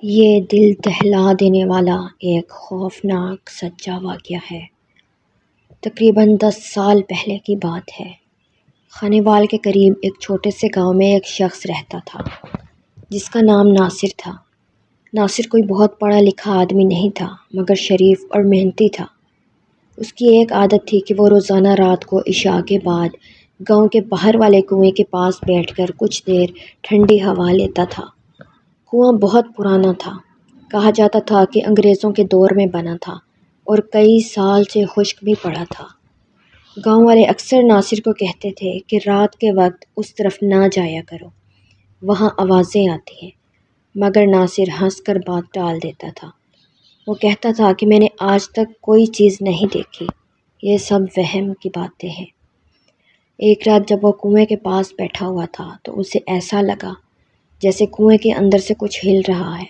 یہ دل دہلا دینے والا ایک خوفناک سچا واقعہ ہے۔ تقریباً 10 سال پہلے کی بات ہے۔ خانیوال کے قریب ایک چھوٹے سے گاؤں میں ایک شخص رہتا تھا جس کا نام ناصر تھا۔ ناصر کوئی بہت پڑھا لکھا آدمی نہیں تھا مگر شریف اور محنتی تھا۔ اس کی ایک عادت تھی کہ وہ روزانہ رات کو عشاء کے بعد گاؤں کے باہر والے کنویں کے پاس بیٹھ کر کچھ دیر ٹھنڈی ہوا لیتا تھا۔ کنواں بہت پرانا تھا، کہا جاتا تھا کہ انگریزوں کے دور میں بنا تھا اور کئی سال سے خشک بھی پڑا تھا۔ گاؤں والے اکثر ناصر کو کہتے تھے کہ رات کے وقت اس طرف نہ جایا کرو، وہاں آوازیں آتی ہیں، مگر ناصر ہنس کر بات ٹال دیتا تھا۔ وہ کہتا تھا کہ میں نے آج تک کوئی چیز نہیں دیکھی، یہ سب وہم کی باتیں ہیں۔ ایک رات جب وہ کنویں کے پاس بیٹھا ہوا تھا تو اسے ایسا لگا جیسے کنویں کے اندر سے کچھ ہل رہا ہے۔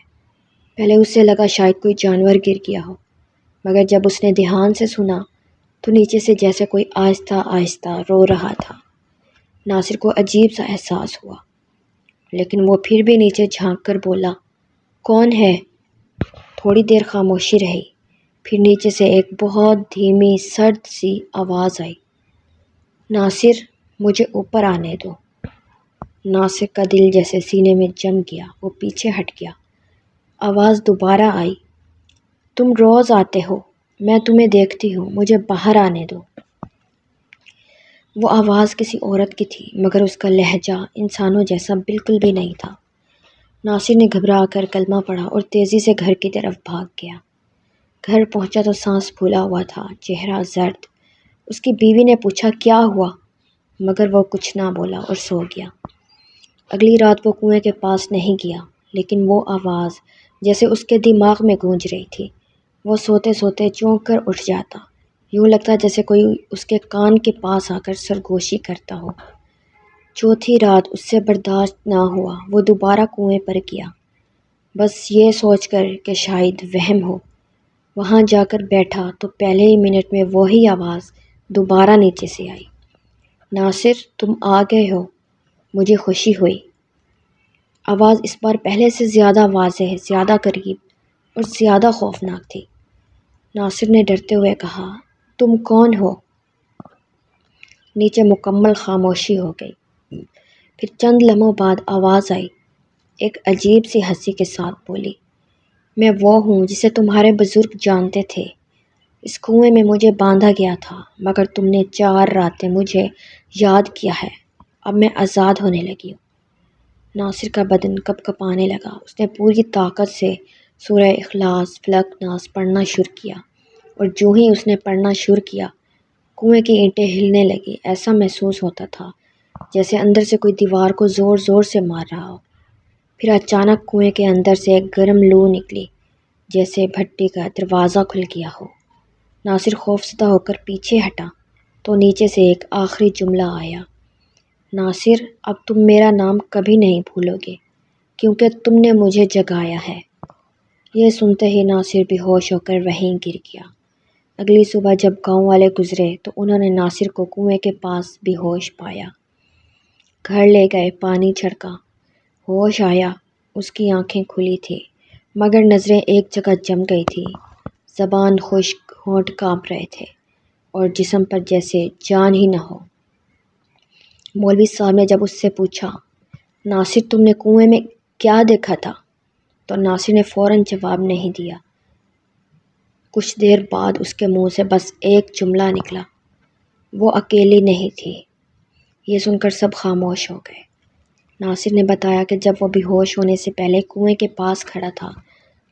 پہلے اسے لگا شاید کوئی جانور گر گیا ہو، مگر جب اس نے دھیان سے سنا تو نیچے سے جیسے کوئی آہستہ آہستہ رو رہا تھا۔ ناصر کو عجیب سا احساس ہوا، لیکن وہ پھر بھی نیچے جھانک کر بولا، کون ہے؟ تھوڑی دیر خاموشی رہی، پھر نیچے سے ایک بہت دھیمی سرد سی آواز آئی، ناصر، مجھے اوپر آنے دو۔ ناصر کا دل جیسے سینے میں جم گیا، وہ پیچھے ہٹ گیا۔ آواز دوبارہ آئی، تم روز آتے ہو، میں تمہیں دیکھتی ہوں، مجھے باہر آنے دو۔ وہ آواز کسی عورت کی تھی مگر اس کا لہجہ انسانوں جیسا بالکل بھی نہیں تھا۔ ناصر نے گھبرا کر کلمہ پڑھا اور تیزی سے گھر کی طرف بھاگ گیا۔ گھر پہنچا تو سانس پھولا ہوا تھا، چہرہ زرد۔ اس کی بیوی نے پوچھا کیا ہوا، مگر وہ کچھ نہ بولا اور سو گیا۔ اگلی رات وہ کنویں کے پاس نہیں گیا، لیکن وہ آواز جیسے اس کے دماغ میں گونج رہی تھی۔ وہ سوتے سوتے چونک کر اٹھ جاتا، یوں لگتا جیسے کوئی اس کے کان کے پاس آ کر سرگوشی کرتا ہو۔ چوتھی رات اس سے برداشت نہ ہوا، وہ دوبارہ کنویں پر گیا، بس یہ سوچ کر کہ شاید وہم ہو۔ وہاں جا کر بیٹھا تو پہلے ہی منٹ میں وہی آواز دوبارہ نیچے سے آئی، ناصر، تم آ گئے ہو، مجھے خوشی ہوئی۔ آواز اس بار پہلے سے زیادہ واضح، زیادہ قریب اور زیادہ خوفناک تھی۔ ناصر نے ڈرتے ہوئے کہا، تم کون ہو؟ نیچے مکمل خاموشی ہو گئی۔ پھر چند لمحوں بعد آواز آئی، ایک عجیب سی ہنسی کے ساتھ بولی، میں وہ ہوں جسے تمہارے بزرگ جانتے تھے۔ اس کنویں میں مجھے باندھا گیا تھا، مگر تم نے 4 راتیں مجھے یاد کیا ہے، اب میں آزاد ہونے لگی ہوں۔ ناصر کا بدن کپ کپانے لگا۔ اس نے پوری طاقت سے سورہ اخلاص، فلق، ناس پڑھنا شروع کیا، اور جو ہی اس نے پڑھنا شروع کیا، کنویں کی اینٹیں ہلنے لگی۔ ایسا محسوس ہوتا تھا جیسے اندر سے کوئی دیوار کو زور زور سے مار رہا ہو۔ پھر اچانک کنویں کے اندر سے ایک گرم لو نکلی، جیسے بھٹی کا دروازہ کھل گیا ہو۔ ناصر خوفزدہ ہو کر پیچھے ہٹا تو نیچے سے ایک آخری جملہ آیا، ناصر، اب تم میرا نام کبھی نہیں بھولو گے، کیونکہ تم نے مجھے جگایا ہے۔ یہ سنتے ہی ناصر بے ہوش ہو کر وہیں گر گیا۔ اگلی صبح جب گاؤں والے گزرے تو انہوں نے ناصر کو کنویں کے پاس بے ہوش پایا۔ گھر لے گئے، پانی چھڑکا، ہوش آیا، اس کی آنکھیں کھلی تھی مگر نظریں ایک جگہ جم گئی تھی، زبان خشک، ہونٹ کانپ رہے تھے اور جسم پر جیسے جان ہی نہ ہو۔ مولوی صاحب نے جب اس سے پوچھا، ناصر، تم نے کنویں میں کیا دیکھا تھا؟ تو ناصر نے فوراً جواب نہیں دیا۔ کچھ دیر بعد اس کے منہ سے بس ایک جملہ نکلا، وہ اکیلی نہیں تھی۔ یہ سن کر سب خاموش ہو گئے۔ ناصر نے بتایا کہ جب وہ بے ہوش ہونے سے پہلے کنویں کے پاس کھڑا تھا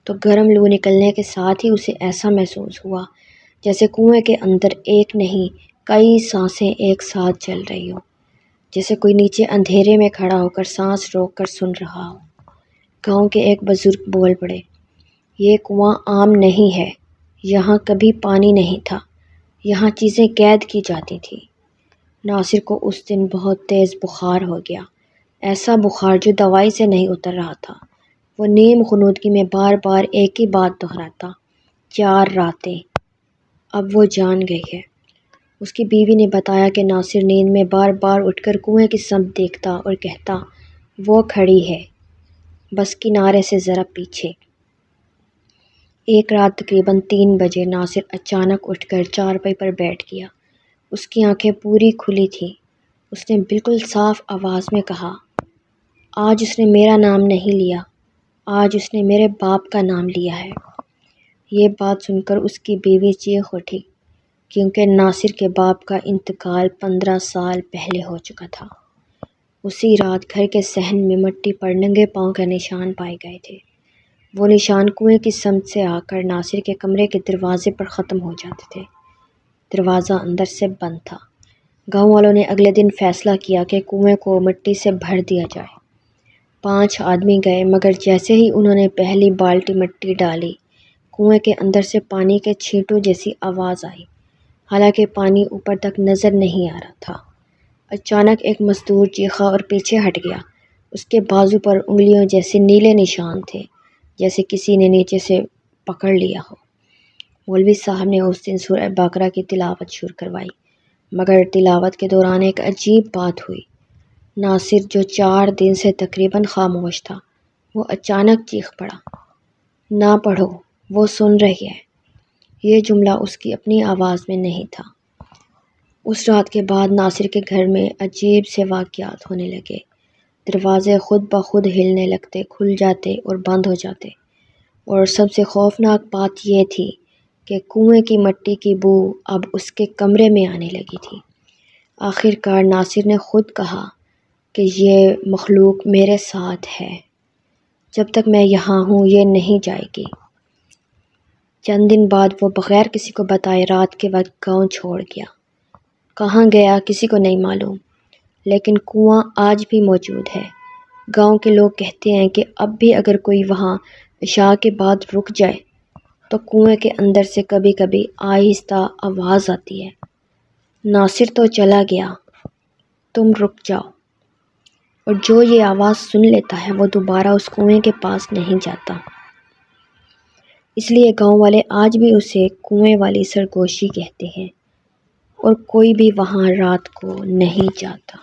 تو گرم لو نکلنے کے ساتھ ہی اسے ایسا محسوس ہوا جیسے کنویں کے اندر ایک نہیں کئی سانسیں ایک ساتھ چل رہی ہوں، جیسے کوئی نیچے اندھیرے میں کھڑا ہو کر سانس روک کر سن رہا ہو۔ گاؤں کے ایک بزرگ بول پڑے، یہ کنواں عام نہیں ہے، یہاں کبھی پانی نہیں تھا، یہاں چیزیں قید کی جاتی تھیں۔ ناصر کو اس دن بہت تیز بخار ہو گیا، ایسا بخار جو دوائی سے نہیں اتر رہا تھا۔ وہ نیم غنودگی میں بار بار ایک ہی بات دہراتا، 4 راتیں، اب وہ جان گئی ہے۔ اس کی بیوی نے بتایا کہ ناصر نیند میں بار بار اٹھ کر کنویں کی سمت دیکھتا اور کہتا، وہ کھڑی ہے، بس کنارے سے ذرا پیچھے۔ ایک رات تقریباً 3 بجے ناصر اچانک اٹھ کر چارپائی پر بیٹھ گیا۔ اس کی آنکھیں پوری کھلی تھیں۔ اس نے بالکل صاف آواز میں کہا، آج اس نے میرا نام نہیں لیا، آج اس نے میرے باپ کا نام لیا ہے۔ یہ بات سن کر اس کی بیوی چیخ اٹھی، کیونکہ ناصر کے باپ کا انتقال 15 سال پہلے ہو چکا تھا۔ اسی رات گھر کے صحن میں مٹی پر ننگے پاؤں کے نشان پائے گئے تھے۔ وہ نشان کنویں کی سمت سے آ کر ناصر کے کمرے کے دروازے پر ختم ہو جاتے تھے۔ دروازہ اندر سے بند تھا۔ گاؤں والوں نے اگلے دن فیصلہ کیا کہ کنویں کو مٹی سے بھر دیا جائے۔ 5 آدمی گئے، مگر جیسے ہی انہوں نے پہلی بالٹی مٹی ڈالی، کنویں کے اندر سے پانی کے چھینٹوں جیسی آواز آئی، حالانکہ پانی اوپر تک نظر نہیں آ رہا تھا۔ اچانک ایک مزدور چیخا اور پیچھے ہٹ گیا۔ اس کے بازو پر انگلیوں جیسے نیلے نشان تھے، جیسے کسی نے نیچے سے پکڑ لیا ہو۔ مولوی صاحب نے اس دن سورہ بقرہ کی تلاوت شروع کروائی، مگر تلاوت کے دوران ایک عجیب بات ہوئی۔ ناصر جو 4 دن سے تقریباً خاموش تھا، وہ اچانک چیخ پڑا، نہ پڑھو، وہ سن رہی ہے۔ یہ جملہ اس کی اپنی آواز میں نہیں تھا۔ اس رات کے بعد ناصر کے گھر میں عجیب سے واقعات ہونے لگے۔ دروازے خود بخود ہلنے لگتے، کھل جاتے اور بند ہو جاتے، اور سب سے خوفناک بات یہ تھی کہ کنویں کی مٹی کی بو اب اس کے کمرے میں آنے لگی تھی۔ آخر کار ناصر نے خود کہا کہ یہ مخلوق میرے ساتھ ہے، جب تک میں یہاں ہوں یہ نہیں جائے گی۔ چند دن بعد وہ بغیر کسی کو بتائے رات کے وقت گاؤں چھوڑ گیا۔ کہاں گیا کسی کو نہیں معلوم، لیکن کنواں آج بھی موجود ہے۔ گاؤں کے لوگ کہتے ہیں کہ اب بھی اگر کوئی وہاں عشاء کے بعد رک جائے تو کنویں کے اندر سے کبھی کبھی آہستہ آواز آتی ہے، ناصر تو چلا گیا، تم رک جاؤ۔ اور جو یہ آواز سن لیتا ہے وہ دوبارہ اس کنویں کے پاس نہیں جاتا۔ اس لیے گاؤں والے آج بھی اسے کنویں والی سرگوشی کہتے ہیں، اور کوئی بھی وہاں رات کو نہیں جاتا۔